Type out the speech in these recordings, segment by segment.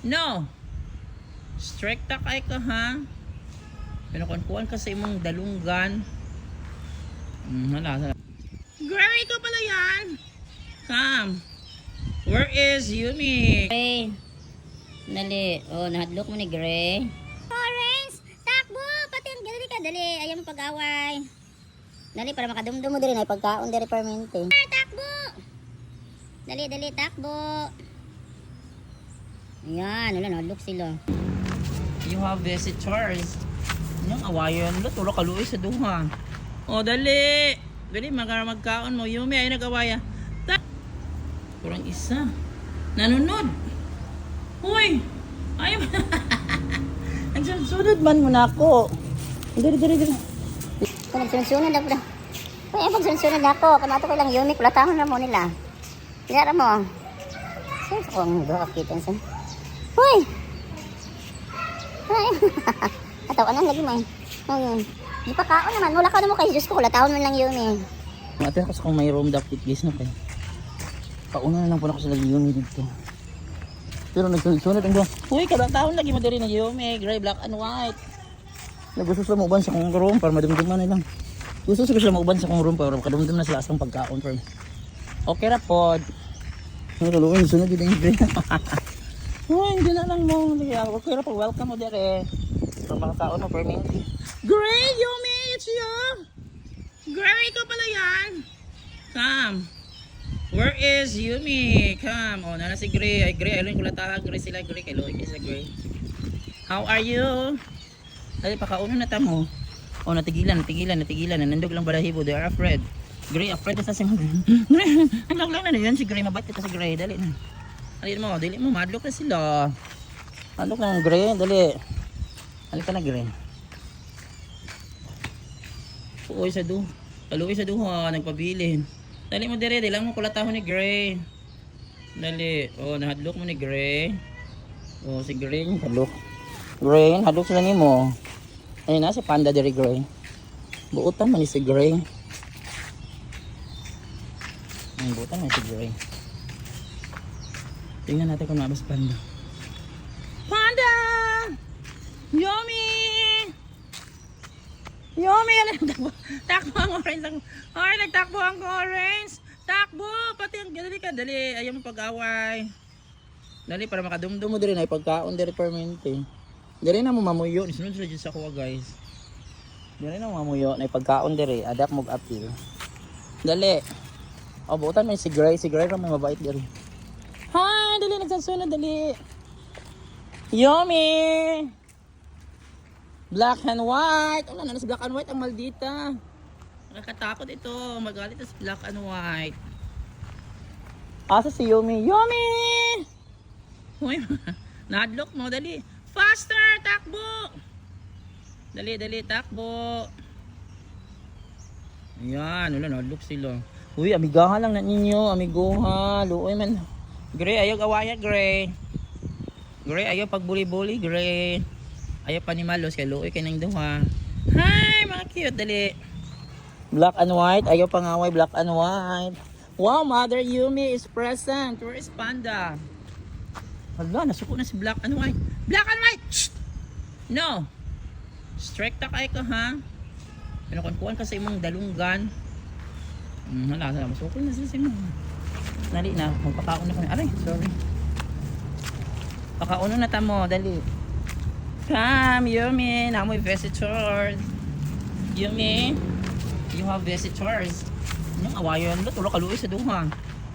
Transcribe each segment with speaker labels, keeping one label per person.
Speaker 1: No. Strikta kay ka ha. Pinukuan ka sa imong dalunggan. Hala. Gray ka pala yan. Come. Where is Yumi?
Speaker 2: Gray. Dali. Oh, nahadlok mo ni Gray. Orange! Takbo! Pati ang dali ka. Dali. Ayaw mo pag-away. Dali, para makadumdum mo dali na pagkaon dali permente. Takbo! Dali, takbo. Ayan, wala, nahadlok sila.
Speaker 1: You have visitors. Yung awayan nila. Tulog kaluoy sa duha. O, dali. Dali, magkaon mo. Yumi ay nag-awaya. Kurang isa. Nanunod. Uy! Ayaw. Nagsunod man mo na ako. Dali.
Speaker 2: Kung nagsunod ako na. Uy, pag sunod ako, kanato ko lang Yumi, kulatahon na mo nila. Kaya mo. Saan ko ang doha kakitan sa? Uy! Ay! Ataw, anong lagi mo eh? Di pa kaon naman. Mula ka na mo kay Diyos ko, kulatahon mo lang Yumi.
Speaker 1: Mati ako sa kung may room dapat guys na kayo. Pauna na lang po na ako sa lagi Yumi dito. Pero nagsunod ang doon. Uy, kada taon lagi mo diri na Yumi. Gray, black and white. Gusto sila mauban sa kong room para madumduman na lang. Gusto sila mauban sa kong room para makadumdum na sila asang pagkaon. Okay ra pod. Naguluin, sunod yun yung Gray. Uy, hindi na lang mo. Okay ra po, welcome mo diri. Para makakaon mo permanently. Gray, Yumi, it's you. Gray ka pala yan. Come. Where is Yumi? Come. Oh, nana si Gray. Ay, Gray. Ayun ko latahan. Gray sila. Gray. Kailoy kayo sa Gray. How are you? Dali, pakauno na tamo. Oh, natigilan. Nanandog lang balahibo. They are afraid. Gray, afraid na sa si Gray. Ang lang na yun. Si Gray, mabait ka si Gray. Dali na. Dali mo. Madlock na sila. Madlock na ng Gray. Dali. Dali ka na, Gray. Uy, sa duha, nagpabilin. Dali mo dire, dali lang mo kulatahon ni Gray. Dali. Oh, nahadlok mo ni Gray. Oh, si Gray, hadlok. Gray, hadlok sila nimo. Ayun na si Panda dire, Gray. Buutan man ni si Gray. Buutan man si Gray. Tingnan natin kung nabas Panda. Panda! Yummy! Yummy! Takbo ang orange. Ay, nagtakbo ang orange. Takbo! Pati ang dali ka. Dali. Ayaw mo pag-away. Dali, para makadumdum mo dali na ipagkaon dali permanente. Dali na mo mamuyo. Isunod sila dyan sa kuha, guys. Dali na mo mamuyo na ipagkaon dali. Adapt mo appeal. Dali. O, buutan mo si Gray. Si Gray may mabait dali. Hi! Dali, nagsasunod. Dali. Yummy! Black and white. Wala na si black and white ang maldita. Nakakatakot ito. Magalit na si black and white. Asa si Yumi? Yumi! Uy, nadlock mo. Dali. Faster! Takbo! Dali, takbo. Ayan. Wala, nadlock sila. Uy, amigahan lang na ninyo. Amigoha. Luoy man. Gray, ayaw awaya, Gray. Gray, ayaw pagbuli-buli, Gray. Ayaw panimalos, kaya luoy kayo ng duha. Hi, mga cute, dali. Black and white, ayaw pangaway, black and white. Wow, Mother Yumi is present. Where is Panda? Hala, nasuko na si black and white. Black and white! Shh! No. Strikta kay ka ha. Pinukuan ka sa imong dalunggan. Hala, masuko na sila sa imong. Dali na, magpakaon na kami. Aray, sorry. Pakauno na tamo, dali. Come, Yumi. Now may visitors. Yumi, you have visitors. Yung awayan nila, tulog kaluoy sa duha.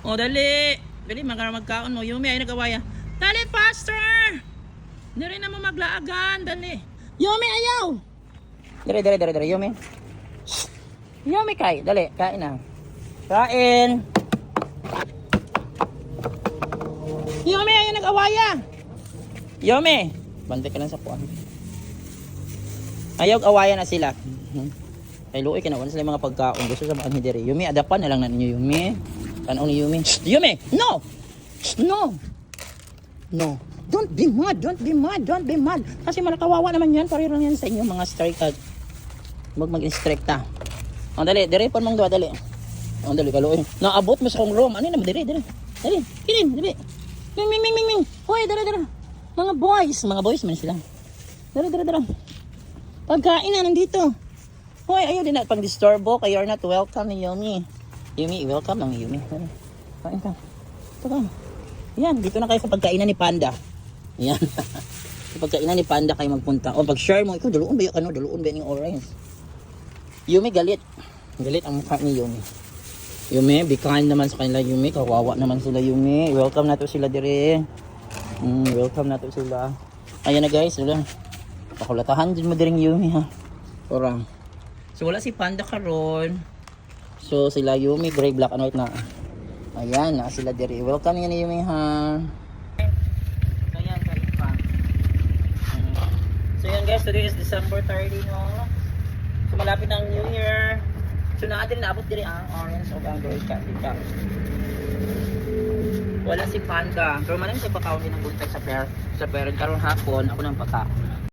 Speaker 1: O, dali. Dali, magkaon mo. Yumi, ay nag-awaya. Dali, faster! Dali na mo maglaagan. Dali. Yumi, ayaw! Dali, Yumi. Shh. Yumi, kay. Dali, kain na. Kain. Yumi, ayaw nag-awaya. Yumi. Bantay ka lang sa puan. Ayaw awayan na sila. Ay luoy kinawan sila mga pagkaon. Gusto sa mga diri. Yumi, adapan na lang na ninyo, Yumi. Tanaw ni Yumi. Yumi, no! No. Don't be mad. Kasi malakawawa naman yan. Pareho lang yan sa inyo mga strike. Mag-instrekta. O, dali. Dali po mong doa, dali. O, dali, kaluoy. Naabot mo sa kong room. Ano naman, dali. Kinin, dali. Ming. Hoy, dali. Mga boys man sila. Dara. Pagkain na nandito. Hoy, ayaw din na pang disturbo kay you're not welcome ni Yumi. Yumi, welcome lang ni Yumi. Kain ka. Ito ka. Yan, dito na kayo sa pagkainan ni Panda. Yan. Sa pagkainan ni Panda kayo magpunta. O pag-share mo, ikaw daluon ba yung daluon ba yung orange? Yumi galit. Galit ang mukha ni Yumi. Yumi, be kind naman sa kanila Yumi. Kawawa naman sila Yumi. Welcome na to sila dire. Welcome na to sila. Ayan na guys, wala. Pakulatahan din mo diring Yumi ha. Orang. So wala si Panda karon. So sila Yumi, gray, black and white na. Ayan, na sila dire. Welcome yan Yumi ha. So yan, kain pa. So yan guys, today is December 30 no. So malapit na ang New Year. So natin naabot dire ang orange o ang gray candy ka. Wala si Panda. Pero malang sa pagkaon din ng buntag sa parent karon hapon, ako nang pagkaon.